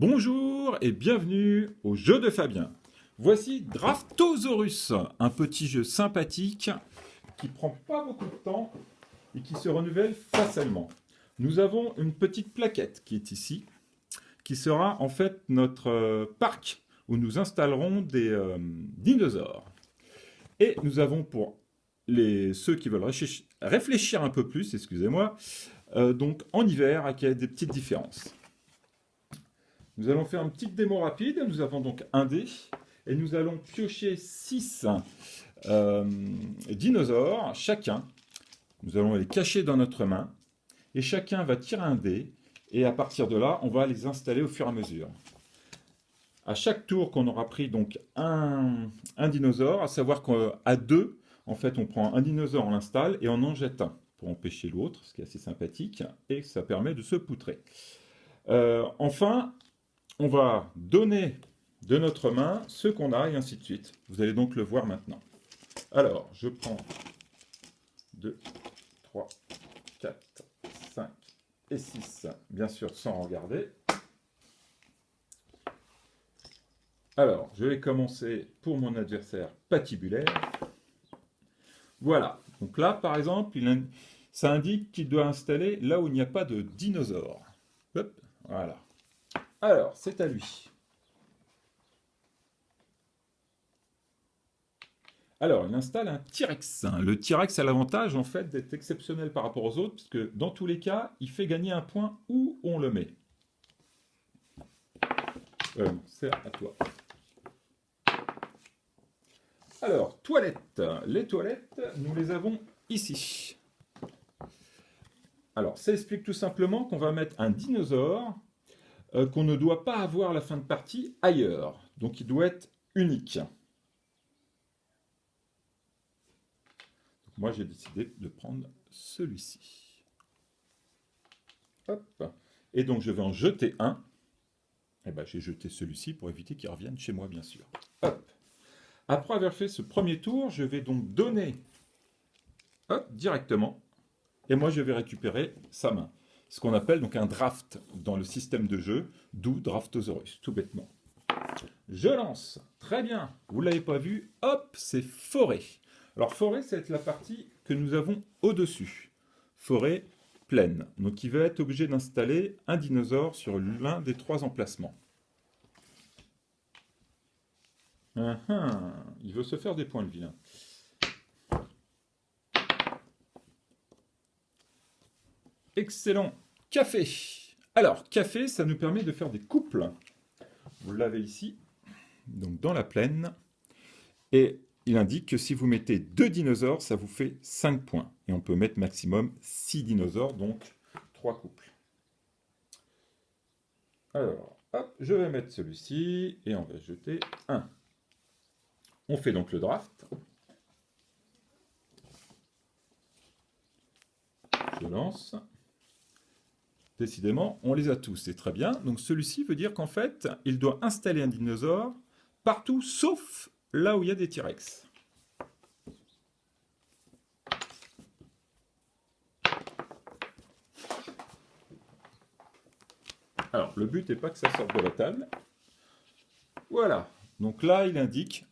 Bonjour et bienvenue au jeu de Fabien. Voici Draftosaurus, un petit jeu sympathique qui prend pas beaucoup de temps et qui se renouvelle facilement. Nous avons une petite plaquette qui est ici, qui sera en fait notre parc où nous installerons des dinosaures. Et nous avons pour ceux qui veulent réfléchir un peu plus, excusez-moi, donc en hiver, avec des petites différences. Nous allons faire une petite démo rapide. Nous avons donc un dé et nous allons piocher 6 dinosaures chacun. Nous allons les cacher dans notre main et chacun va tirer un dé et à partir de là, on va les installer au fur et à mesure. À chaque tour qu'on aura pris donc un dinosaure, à savoir qu'à deux, en fait, on prend un dinosaure, on l'installe et on en jette un pour empêcher l'autre, ce qui est assez sympathique et ça permet de se poutrer. Enfin, on va donner de notre main ce qu'on a et ainsi de suite. Vous allez donc le voir maintenant. Alors, je prends 2, 3, 4, 5 et 6, bien sûr sans regarder. Alors, je vais commencer pour mon adversaire patibulaire. Voilà, donc là par exemple, ça indique qu'il doit installer là où il n'y a pas de dinosaure. Hop, voilà. Alors, c'est à lui. Alors, il installe un T-Rex. Le T-Rex a l'avantage, en fait, d'être exceptionnel par rapport aux autres, parce que dans tous les cas, il fait gagner un point où on le met. C'est à toi. Alors, toilettes. Les toilettes, nous les avons ici. Alors, ça explique tout simplement qu'on va mettre un dinosaure qu'on ne doit pas avoir à la fin de partie ailleurs. Donc, il doit être unique. Moi, j'ai décidé de prendre celui-ci. Hop. Et donc, je vais en jeter un. Et bien, j'ai jeté celui-ci pour éviter qu'il revienne chez moi, bien sûr. Hop. Après avoir fait ce premier tour, je vais donc donner directement. Et moi, je vais récupérer sa main. Ce qu'on appelle donc un draft dans le système de jeu, d'où Draftosaurus, tout bêtement. Je lance. Très bien. Vous ne l'avez pas vu. Hop, c'est forêt. Alors forêt, ça va être la partie que nous avons au-dessus. Forêt pleine. Donc il va être obligé d'installer un dinosaure sur l'un des 3 emplacements. Il veut se faire des points, le vilain. Excellent. Café. Alors, café, ça nous permet de faire des couples. Vous l'avez ici, donc dans la plaine. Et il indique que si vous mettez 2 dinosaures, ça vous fait 5 points. Et on peut mettre maximum 6 dinosaures, donc 3 couples. Alors, hop, je vais mettre celui-ci et on va jeter un. On fait donc le draft. Je lance. Décidément, on les a tous, c'est très bien. Donc celui-ci veut dire qu'en fait, il doit installer un dinosaure partout, sauf là où il y a des T-Rex. Alors, le but n'est pas que ça sorte de la table. Voilà. Donc là, il indique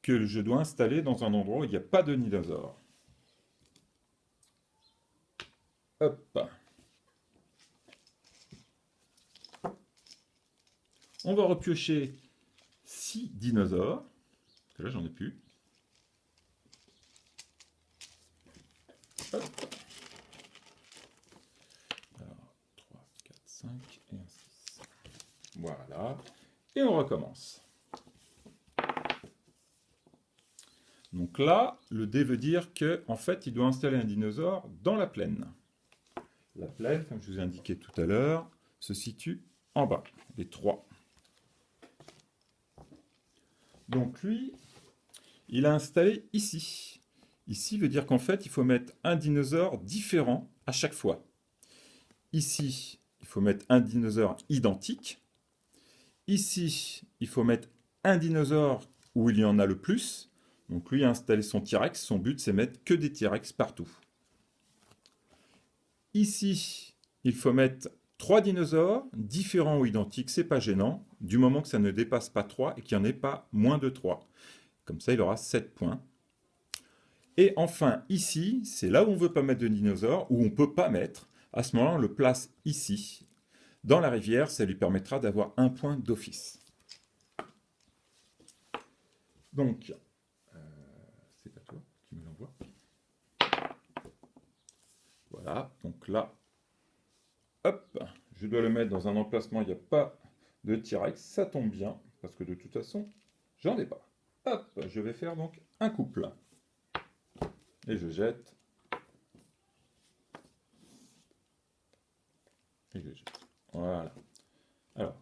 que je dois installer dans un endroit où il n'y a pas de dinosaure. Hop. On va repiocher 6 dinosaures. Parce que là, j'en ai plus. Hop. Alors, 3, 4, 5 et un 6. Voilà. Et on recommence. Donc là, le dé veut dire qu'en fait, il doit installer un dinosaure dans la plaine. La plaine, comme je vous ai indiqué tout à l'heure, se situe en bas, les 3. Donc lui, il a installé ici. Ici veut dire qu'en fait, il faut mettre un dinosaure différent à chaque fois. Ici, il faut mettre un dinosaure identique. Ici, il faut mettre un dinosaure où il y en a le plus. Donc lui a installé son T-Rex. Son but, c'est mettre que des T-Rex partout. Ici, il faut mettre 3 dinosaures, différents ou identiques, c'est pas gênant, du moment que ça ne dépasse pas 3 et qu'il n'y en ait pas moins de 3. Comme ça, il aura 7 points. Et enfin, ici, c'est là où on ne veut pas mettre de dinosaures, où on ne peut pas mettre. À ce moment-là, on le place ici. Dans la rivière, ça lui permettra d'avoir un point d'office. Donc, c'est à toi qui me l'envoie. Voilà, donc là, hop, je dois le mettre dans un emplacement, il n'y a pas de T-Rex, ça tombe bien, parce que de toute façon, j'en ai pas. Hop, je vais faire donc un couple. Et je jette. Et je jette. Voilà. Alors,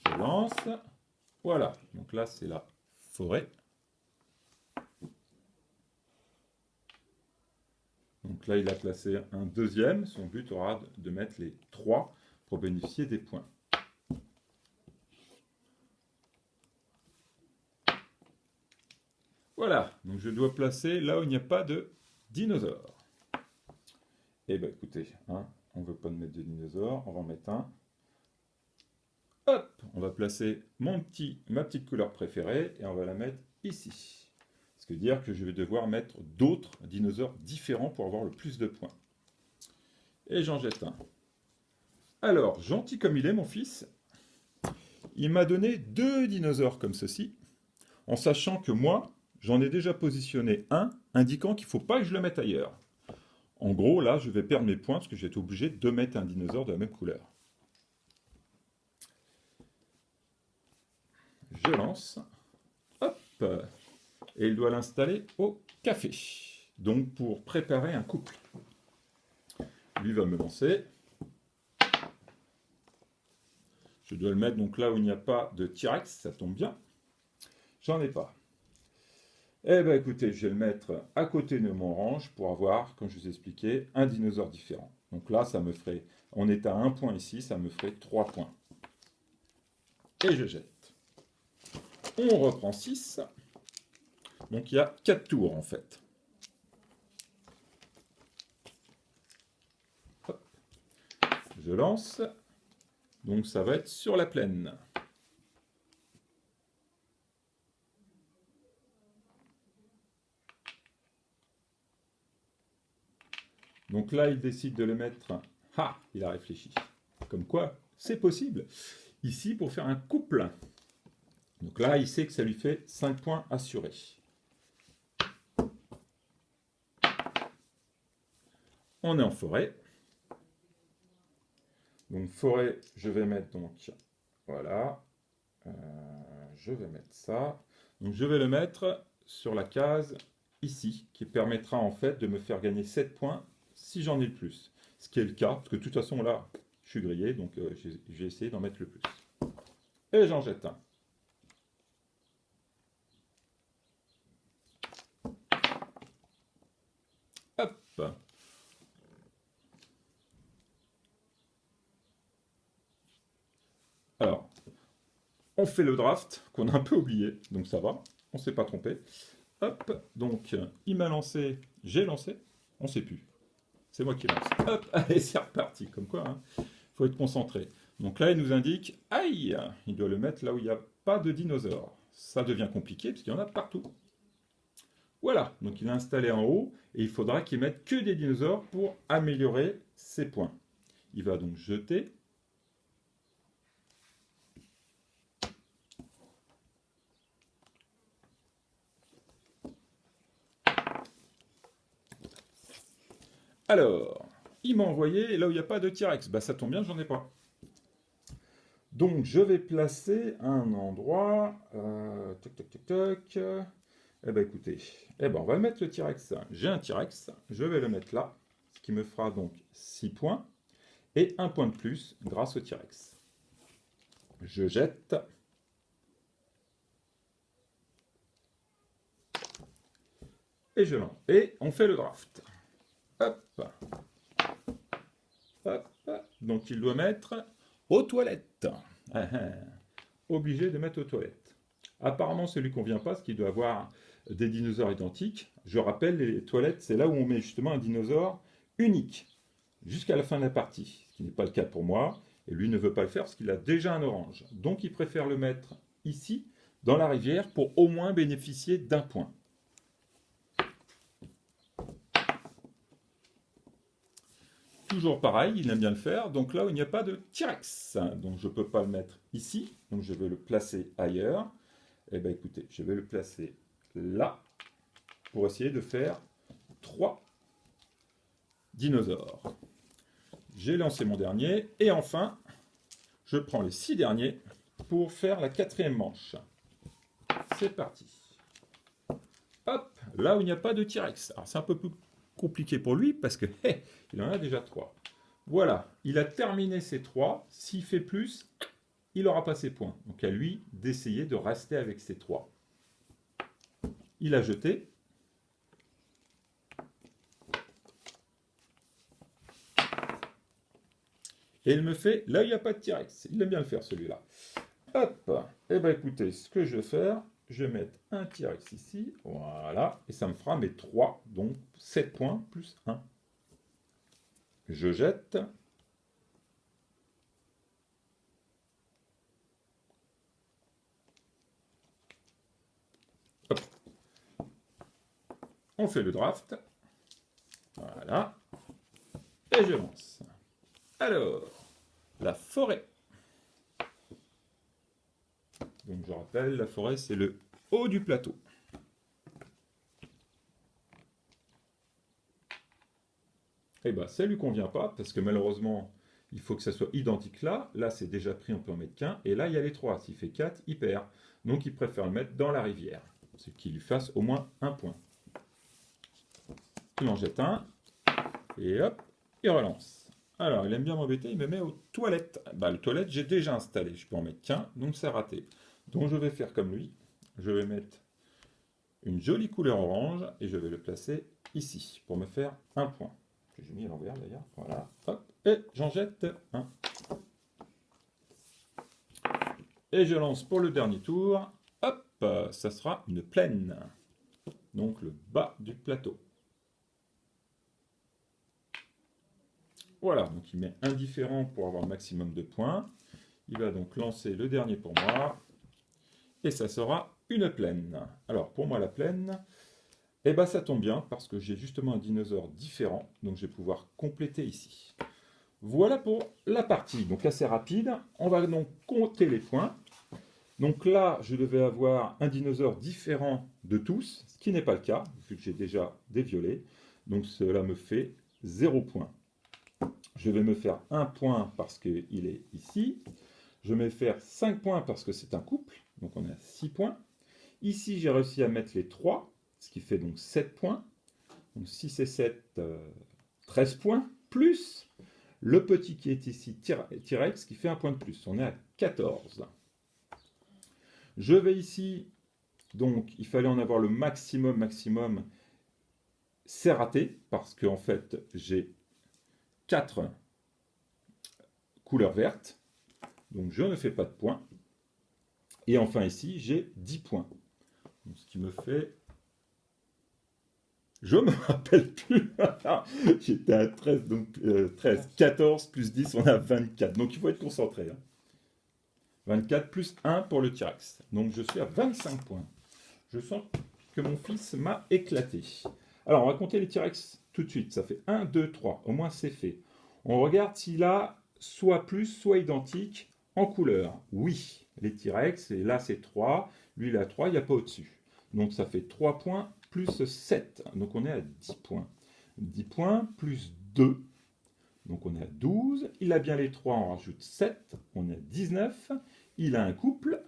je lance. Voilà, donc là c'est la forêt. Donc là, il a placé un deuxième. Son but aura de mettre les 3 pour bénéficier des points. Voilà, donc je dois placer là où il n'y a pas de dinosaure. Eh bien écoutez, hein, on ne veut pas mettre de dinosaure, on va en mettre un. Hop, on va placer ma petite couleur préférée et on va la mettre ici. Ce qui veut dire que je vais devoir mettre d'autres dinosaures différents pour avoir le plus de points. Et j'en jette un. Alors, gentil comme il est, mon fils, il m'a donné 2 dinosaures comme ceci, en sachant que moi, j'en ai déjà positionné un, indiquant qu'il ne faut pas que je le mette ailleurs. En gros, là, je vais perdre mes points parce que j'ai été obligé de mettre un dinosaure de la même couleur. Je lance. Hop. Et il doit l'installer au café. Donc pour préparer un couple. Lui va me lancer. Je dois le mettre donc là où il n'y a pas de T-Rex, ça tombe bien. J'en ai pas. Eh bien écoutez, je vais le mettre à côté de mon range pour avoir, comme je vous ai expliqué, un dinosaure différent. Donc là, ça me ferait, on est à 1 point ici, ça me ferait 3 points. Et je jette. On reprend 6. Donc il y a 4 tours en fait. Hop. Je lance. Donc ça va être sur la plaine. Donc là, il décide de le mettre. Ah, il a réfléchi. Comme quoi, c'est possible. Ici, pour faire un couple. Donc là, il sait que ça lui fait 5 points assurés. On est en forêt. Donc forêt, je vais mettre donc, voilà, je vais mettre ça. Donc je vais le mettre sur la case ici, qui permettra en fait de me faire gagner 7 points si j'en ai le plus. Ce qui est le cas, parce que de toute façon là, je suis grillé, donc j'ai essayé d'en mettre le plus. Et j'en jette un. Hop. Alors, on fait le draft, qu'on a un peu oublié, donc ça va, on ne s'est pas trompé. Hop, donc il m'a lancé, j'ai lancé, on ne sait plus. C'est moi qui lance. Hop, allez, c'est reparti, comme quoi, hein. Faut être concentré. Donc là, il nous indique, aïe, il doit le mettre là où il n'y a pas de dinosaures. Ça devient compliqué, parce qu'il y en a partout. Voilà, donc il est installé en haut, et il faudra qu'il mette que des dinosaures pour améliorer ses points. Il va donc jeter. Alors, il m'a envoyé là où il n'y a pas de T-Rex. Bah ça tombe bien, j'en ai pas. Donc je vais placer un endroit. Toc toc toc toc. Eh ben écoutez, eh ben on va mettre le T-Rex. J'ai un T-Rex, je vais le mettre là, ce qui me fera donc 6 points et 1 point de plus grâce au T-Rex. Je jette. Et je lance. Et on fait le draft. Hop. Hop. Donc il doit mettre aux toilettes. Obligé de mettre aux toilettes. Apparemment, ça ne lui convient pas, parce qu'il doit avoir des dinosaures identiques. Je rappelle, les toilettes, c'est là où on met justement un dinosaure unique, jusqu'à la fin de la partie. qui n'est pas le cas pour moi. Et lui ne veut pas le faire parce qu'il a déjà un orange. Donc il préfère le mettre ici, dans la rivière, pour au moins bénéficier d'un point. Toujours pareil, il aime bien le faire. Donc là où il n'y a pas de T-Rex, donc je ne peux pas le mettre ici. Donc je vais le placer ailleurs. Eh bien écoutez, je vais le placer là pour essayer de faire 3 dinosaures. J'ai lancé mon dernier et enfin, je prends les 6 derniers pour faire la 4e manche. C'est parti. Hop, là où il n'y a pas de T-Rex. Alors c'est un peu plus compliqué pour lui parce que il en a déjà 3. Voilà, il a terminé ses 3. S'il fait plus, il n'aura pas ses points. Donc à lui d'essayer de rester avec ses 3. Il a jeté. Et il me fait, là il n'y a pas de T-Rex. Il aime bien le faire celui-là. Hop, et bien écoutez, ce que je vais faire, je vais mettre un T-Rex ici, voilà, et ça me fera mes 3, donc 7 points plus 1. Je jette. Hop. On fait le draft. Voilà. Et je lance. Alors, la forêt. Donc je rappelle, la forêt c'est le haut du plateau. Eh bien ça ne lui convient pas parce que malheureusement il faut que ça soit identique là. Là c'est déjà pris, on peut en mettre qu'un. Et là il y a les 3. S'il fait 4, il perd. Donc il préfère le mettre dans la rivière. Ce qui lui fasse au moins un point. Il en jette un. Et hop, il relance. Alors il aime bien m'embêter, il me met aux toilettes. Bah, le toilette j'ai déjà installé. Je peux en mettre qu'un, donc c'est raté. Donc je vais faire comme lui. Je vais mettre une jolie couleur orange et je vais le placer ici pour me faire un point. Que j'ai mis à l'envers d'ailleurs. Voilà. Hop. Et j'en jette un. Et je lance pour le dernier tour. Hop. Ça sera une plaine. Donc le bas du plateau. Voilà. Donc il met indifférent pour avoir le maximum de points. Il va donc lancer le dernier pour moi. Et ça sera une plaine. Alors pour moi la plaine, eh ben, ça tombe bien parce que j'ai justement un dinosaure différent. Donc je vais pouvoir compléter ici. Voilà pour la partie. Donc assez rapide. On va donc compter les points. Donc là, je devais avoir un dinosaure différent de tous, ce qui n'est pas le cas, vu que j'ai déjà des violets. Donc cela me fait 0 point. Je vais me faire 1 point parce qu'il est ici. Je vais me faire 5 points parce que c'est un couple. Donc on a 6 points. Ici, j'ai réussi à mettre les 3, ce qui fait donc 7 points. Donc 6 et 7, 13 points, plus le petit qui est ici, T-Rex, qui fait un point de plus. On est à 14. Je vais ici, donc il fallait en avoir le maximum. C'est raté, parce qu'en fait, j'ai 4 couleurs vertes. Donc je ne fais pas de points. Et enfin ici, j'ai 10 points. Donc, ce qui me fait... Je me rappelle plus. J'étais à 13, donc 13, 14 plus 10, on a 24. Donc il faut être concentré. 24 plus 1 pour le T-Rex. Donc je suis à 25 points. Je sens que mon fils m'a éclaté. Alors on va compter les T-Rex tout de suite. Ça fait 1, 2, 3. Au moins c'est fait. On regarde s'il a soit plus, soit identique en couleur. Oui, les T-Rex, et là c'est 3. Lui il a 3, il n'y a pas au-dessus. Donc ça fait 3 points plus 7. Donc on est à 10 points. 10 points plus 2. Donc on est à 12. Il a bien les 3, on rajoute 7. On est à 19. Il a un couple.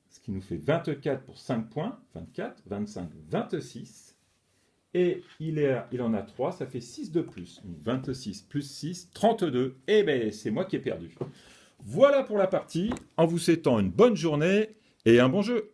Ce qui nous fait 24 pour 5 points. 24, 25, 26. Et il en a 3, ça fait 6 de plus. Donc 26 plus 6, 32. Et bien c'est moi qui ai perdu. Voilà pour la partie. En vous souhaitant une bonne journée et un bon jeu.